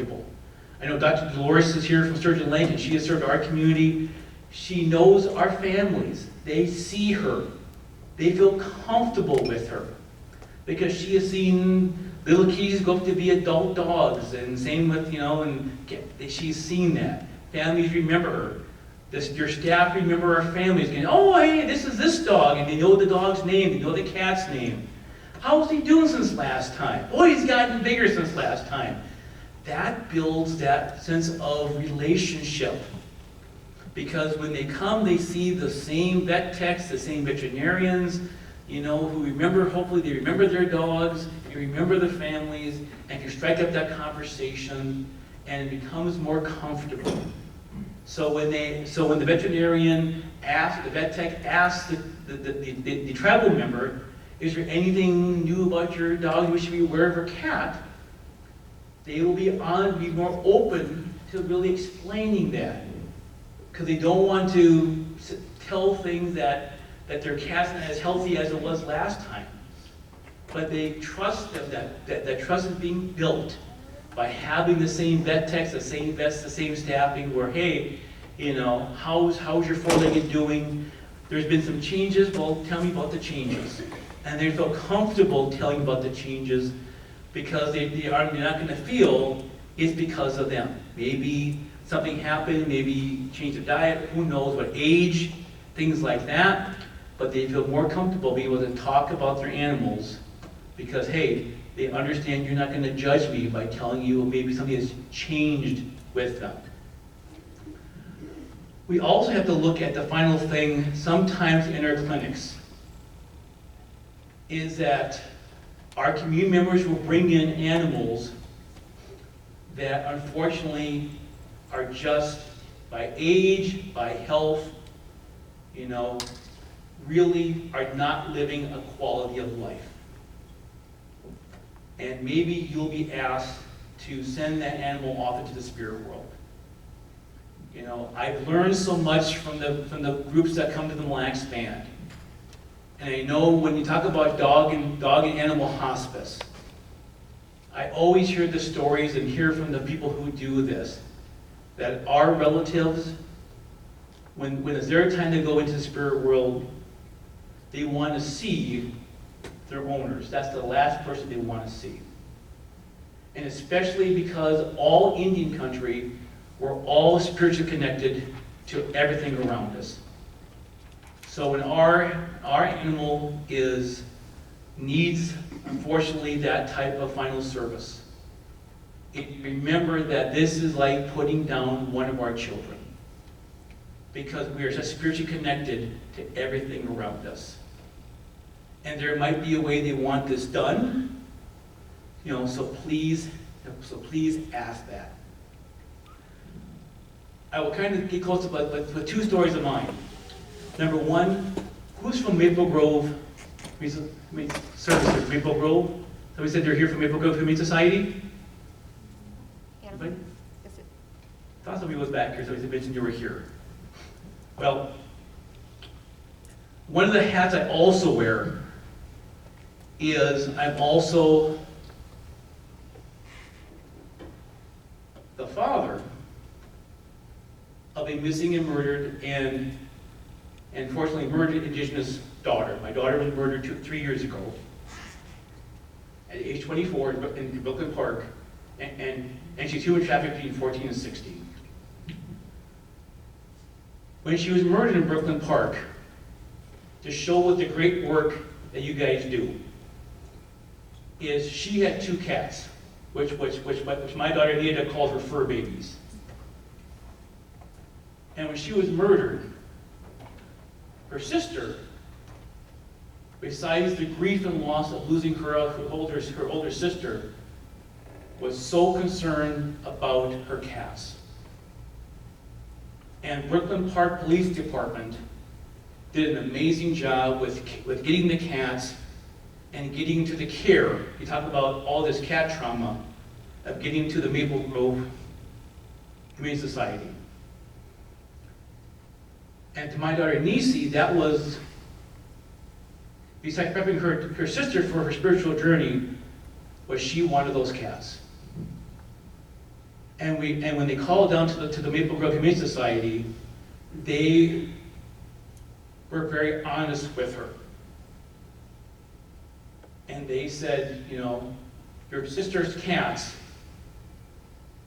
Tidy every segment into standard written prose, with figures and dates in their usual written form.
comfortable. I know Dr. Dolores is here from Sturgeon Lake, and she has served our community. She knows our families. They see her. They feel comfortable with her because she has seen little kitties go up to be adult dogs, and same with, and she's seen that. Families remember her. Your staff remember our families. Going, oh, hey, this is this dog, and they know the dog's name, they know the cat's name. How's he doing since last time? Boy, he's gotten bigger since last time. That builds that sense of relationship. Because when they come, they see the same vet techs, the same veterinarians, who remember, hopefully they remember their dogs, they remember the families, and can strike up that conversation, and it becomes more comfortable. So when the veterinarian asks, the vet tech asks the tribal member, is there anything new about your dog we should be aware of, or cat? They will be more open to really explaining that. Because they don't want to tell things that their cat's not as healthy as it was last time. But they trust that trust is being built by having the same vet techs, the same vets, the same staffing, where, hey, how's your four-legged doing? There's been some changes, well, tell me about the changes. And they feel comfortable telling about the changes because they're not going to feel it's because of them. Maybe something happened, maybe change of diet, who knows what age, things like that. But they feel more comfortable being able to talk about their animals because, hey, they understand you're not going to judge me by telling you maybe something has changed with them. We also have to look at the final thing sometimes in our clinics, is that our community members will bring in animals that unfortunately are just by age, by health, really are not living a quality of life. And maybe you'll be asked to send that animal off into the spirit world. I've learned so much from the groups that come to the Mille Band. And I know when you talk about dog and animal hospice, I always hear the stories and hear from the people who do this, that our relatives, when it's their time to go into the spirit world, they want to see their owners. That's the last person they want to see. And especially because all Indian country, we're all spiritually connected to everything around us. So when our animal needs, unfortunately, that type of final service, remember that this is like putting down one of our children, because we are just spiritually connected to everything around us. And there might be a way they want this done, so please ask that. I will kind of get close to with two stories of mine. Number one, who's from Maple Grove Services? Maple Grove? Somebody said they're here from Maple Grove Humane Society? Anybody? Thought somebody was back here, so they mentioned you were here. Well, one of the hats I also wear is I'm also the father of a missing and murdered and unfortunately murdered Indigenous daughter. My daughter was murdered 3 years ago at age 24 in Brooklyn Park, and she's human trafficked between 14 and 16. When she was murdered in Brooklyn Park, to show what the great work that you guys do, is she had 2 cats, which my daughter Nita called her fur babies. And when she was murdered, her sister, besides the grief and loss of losing her older sister, was so concerned about her cats. And Brooklyn Park Police Department did an amazing job with getting the cats and getting to the care. You talk about all this cat trauma, of getting to the Maple Grove Humane Society. And to my daughter Nisi, that was, besides prepping her sister for her spiritual journey, was she wanted those cats. And when they called down to the Maple Grove Humane Society, they were very honest with her. And they said, you know, your sister's cats,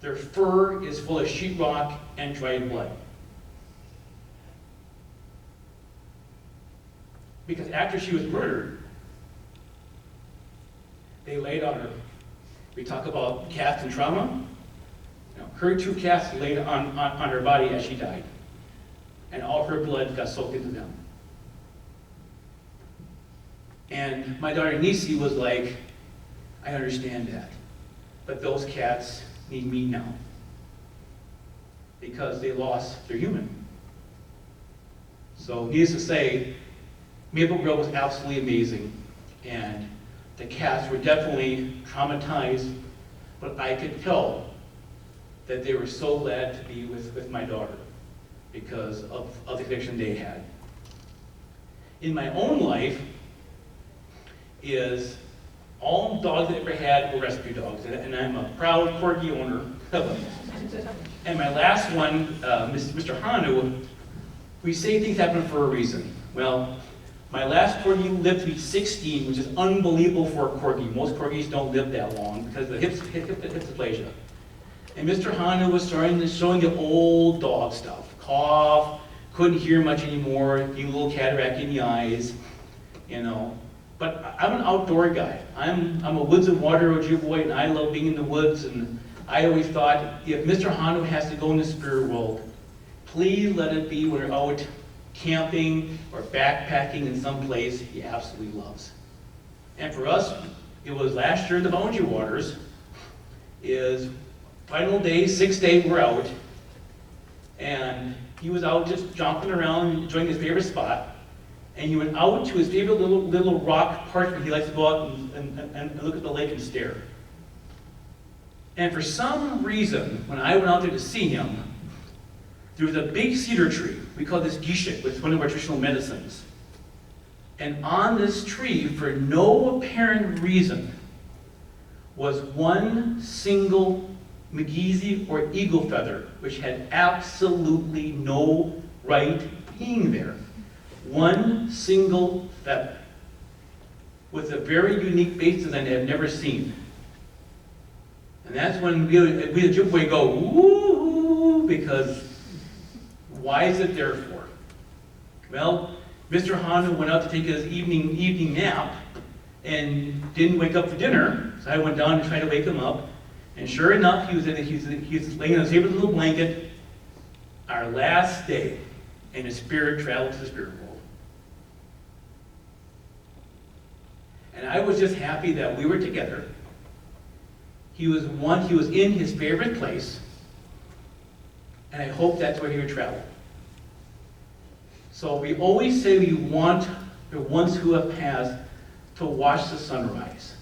their fur is full of sheetrock and dried blood. Because after she was murdered, they laid on her. We talk about cats and trauma. You know, her 2 cats laid on her body as she died. And all her blood got soaked into them. And my daughter Nisi was like, I understand that. But those cats need me now. Because they lost their human. So needless to say, Maple Grove was absolutely amazing. And the cats were definitely traumatized, but I could tell that they were so glad to be with my daughter because of the connection they had. In my own life, is all dogs I ever had were rescue dogs, and I'm a proud Corgi owner of them. And my last one, Mr. Hanu, we say things happen for a reason. Well, my last Corgi lived to be 16, which is unbelievable for a Corgi. Most Corgis don't live that long because of the hip dysplasia. And Mr. Hanu was showing the old dog stuff. Cough, couldn't hear much anymore, getting a little cataract in the eyes, you know. But I'm an outdoor guy. I'm a woods and water Ojibwe, and I love being in the woods. And I always thought, if Mr. Hanu has to go in the spirit world, please let it be when we're out camping or backpacking in some place he absolutely loves. And for us, it was last year in the Boundary Waters, is final day, 6th day, we're out. And he was out just jumping around, enjoying his favorite spot. And he went out to his favorite little rock park where he likes to go out and look at the lake and stare. And for some reason, when I went out there to see him, there was a big cedar tree. We call this gishik, which is one of our traditional medicines. And on this tree, for no apparent reason, was one single McGeezy or eagle feather, which had absolutely no right being there. One single feather with a very unique base design I have never seen. And that's when we at Ojibwe go, woo, because why is it there for? Well, Mr. Hanu went out to take his evening nap and didn't wake up for dinner, so I went down to try to wake him up. And sure enough, he was laying in his favorite little blanket, our last day, and his spirit traveled to the spirit world. And I was just happy that we were together. He was in his favorite place, and I hope that's where he would travel. So we always say we want the ones who have passed to watch the sunrise.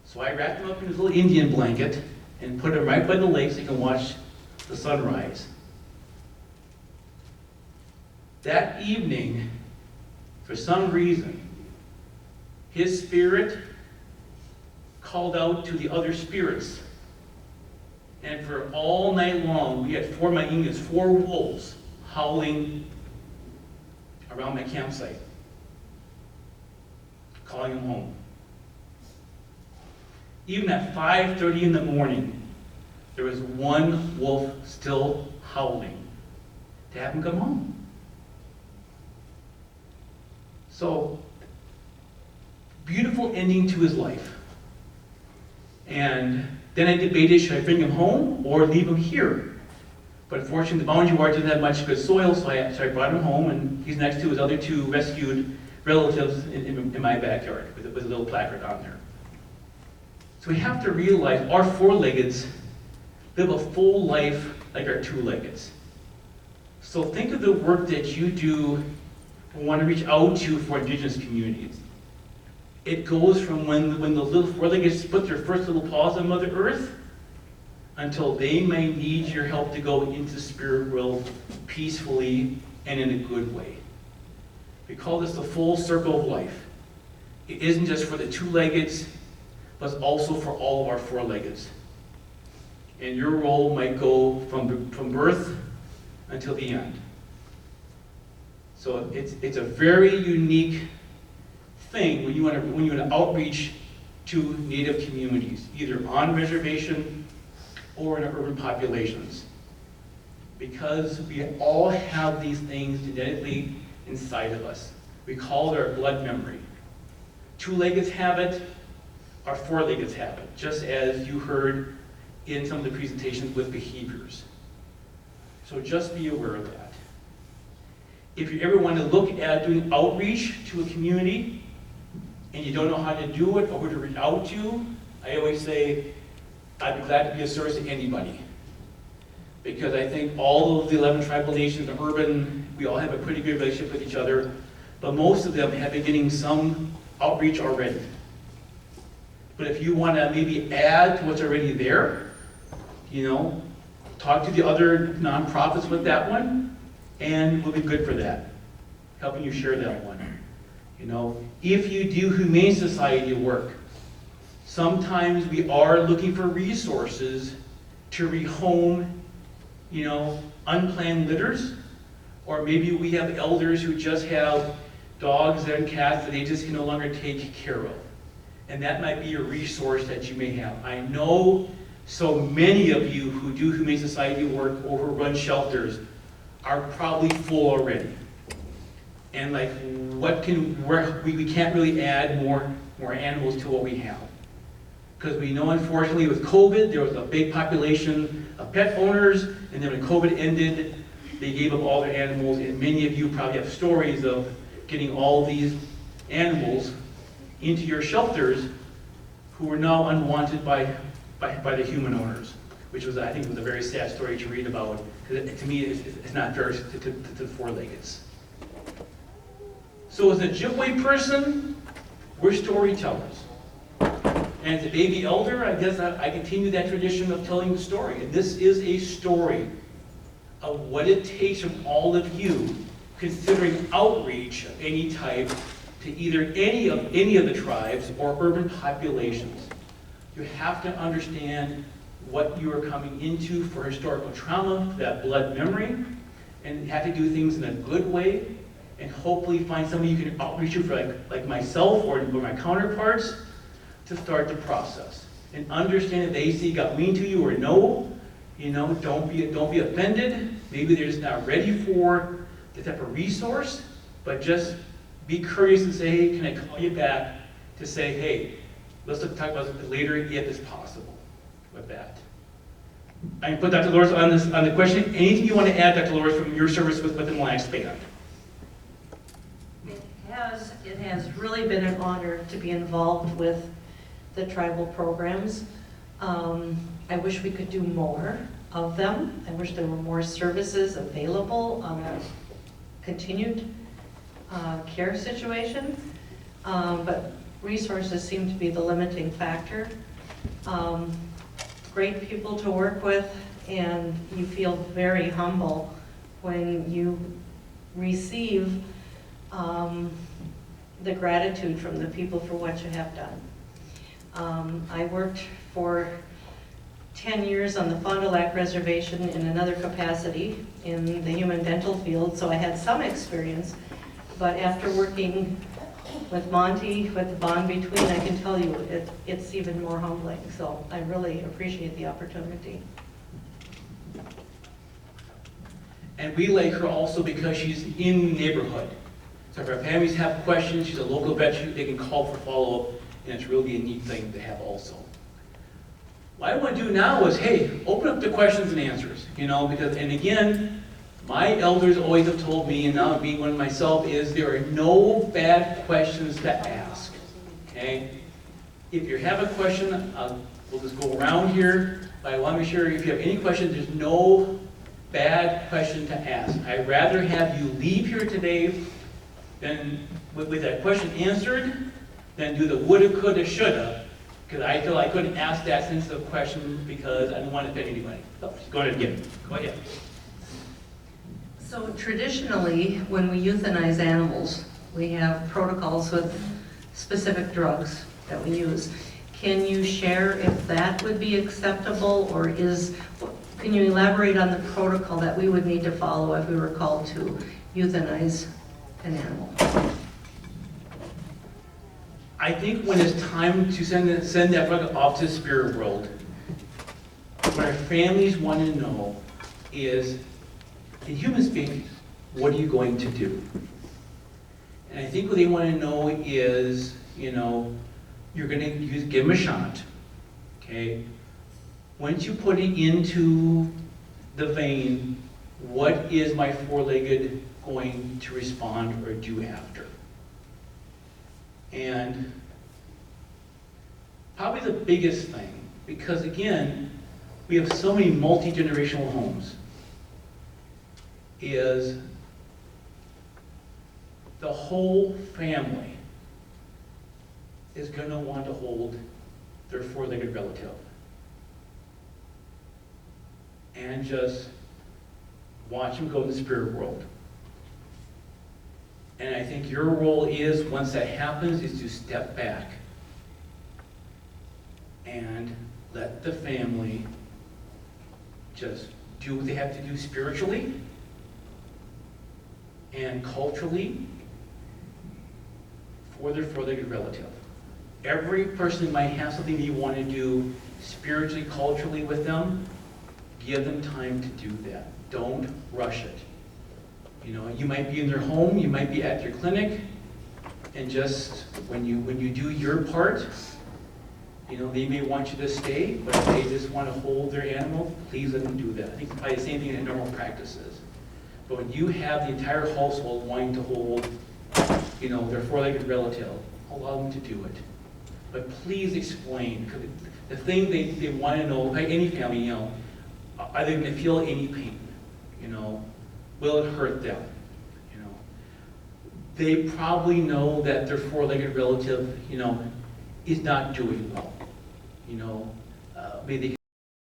So I wrapped him up in his little Indian blanket and put him right by the lake so he can watch the sunrise. That evening, for some reason, his spirit called out to the other spirits. And for all night long, we had 4 wolves howling around my campsite, calling him home. Even at 5:30 in the morning, there was one wolf still howling to have him come home. So, beautiful ending to his life. And then I debated, should I bring him home or leave him here? But unfortunately, the Boundary Waters didn't have much good soil, so I brought him home, and he's next to his other 2 rescued relatives in my backyard with a little placard on there. So we have to realize our 4-leggeds live a full life like our 2-leggeds. So think of the work that you do and want to reach out to for Indigenous communities. It goes from when the little 4-leggeds put their first little paws on Mother Earth until they may need your help to go into the spirit world peacefully and in a good way. We call this the full circle of life. It isn't just for the 2-leggeds, but it's also for all of our 4-leggeds. And your role might go from birth until the end. So it's a very unique thing when you want to outreach to Native communities, either on reservation or in urban populations. Because we all have these things genetically inside of us. We call it our blood memory. Two-leggeds have it, our four-leggeds have it, just as you heard in some of the presentations with behaviors. So just be aware of that. If you ever want to look at doing outreach to a community and you don't know how to do it or who to reach out to, I always say, I'd be glad to be of service to anybody. Because I think all of the 11 tribal nations are urban, we all have a pretty good relationship with each other, but most of them have been getting some outreach already. But if you want to maybe add to what's already there, talk to the other nonprofits with that one, and we'll be good for that, helping you share that one. If you do Humane Society work, sometimes we are looking for resources to rehome, unplanned litters, or maybe we have elders who just have dogs and cats that they just can no longer take care of. And that might be a resource that you may have. I know so many of you who do Humane Society work or who run shelters are probably full already. And we can't really add more animals to what we have. Because we know, unfortunately, with COVID, there was a big population of pet owners, and then when COVID ended, they gave up all their animals, and many of you probably have stories of getting all these animals into your shelters who are now unwanted by the human owners, which was, I think, was a very sad story to read about, because to me, it's not fair to the four-leggeds. So as a Ojibwe person, we're storytellers. And as a baby elder, I guess I continue that tradition of telling the story. And this is a story of what it takes from all of you considering outreach of any type to either any of the tribes or urban populations. You have to understand what you are coming into for historical trauma, that blood memory, and have to do things in a good way, and hopefully find somebody you can outreach to, for like myself or my counterparts, to start the process. And understand if the AC got mean to you or no, don't be offended. Maybe they're just not ready for the type of resource, but just be curious and say, hey, can I call you back to say, hey, let's talk about it later if it's possible with that. I can put Dr. Loris on the question. Anything you want to add, Dr. Loris, from your service with the Mille Band? It has really been an honor to be involved with the tribal programs. I wish we could do more of them. I wish there were more services available on a continued care situation, but resources seem to be the limiting factor. Great people to work with, and you feel very humble when you receive the gratitude from the people for what you have done. I worked for 10 years on the Fond du Lac Reservation in another capacity in the human dental field, so I had some experience. But after working with Monte, with the bond between, I can tell you it's even more humbling. So I really appreciate the opportunity. And we like her also because she's in the neighborhood. So if our families have questions, she's a local vet, they can call for follow-up, and it's really a neat thing to have also. What I want to do now is, hey, open up the questions and answers, because, and again, my elders always have told me, and now being one myself, is there are no bad questions to ask, okay? If you have a question, we'll just go around here, but I want to make sure if you have any questions, there's no bad question to ask. I'd rather have you leave here today than with that question answered than do the woulda, coulda, shoulda, because I feel I couldn't ask that sensitive question because I didn't want to offend anybody. So, go ahead again. Go ahead. So traditionally, when we euthanize animals, we have protocols with specific drugs that we use. Can you share if that would be acceptable, or can you elaborate on the protocol that we would need to follow if we were called to euthanize an animal? I think when it's time to send that bug off to the spirit world, what our families want to know is, in human speak, what are you going to do? And I think what they want to know is, you're going to give them a shot, okay? Once you put it into the vein, what is my four-legged going to respond or do after? And probably the biggest thing, because again, we have so many multi-generational homes, is the whole family is going to want to hold their four-legged relative and just watch them go in the spirit world. And I think your role is, once that happens, is to step back and let the family just do what they have to do spiritually and culturally for their four-legged relative. Every person might have something you want to do spiritually, culturally with them. Give them time to do that. Don't rush it. You might be in their home, you might be at their clinic, and just when you do your part, they may want you to stay, but if they just want to hold their animal, please let them do that. I think it's probably the same thing in normal practices. But when you have the entire household wanting to hold, their four-legged relative, allow them to do it. But please explain, because the thing they want to know, like any family, are they going to feel any pain? Will it hurt them? They probably know that their four-legged relative, is not doing well. Maybe they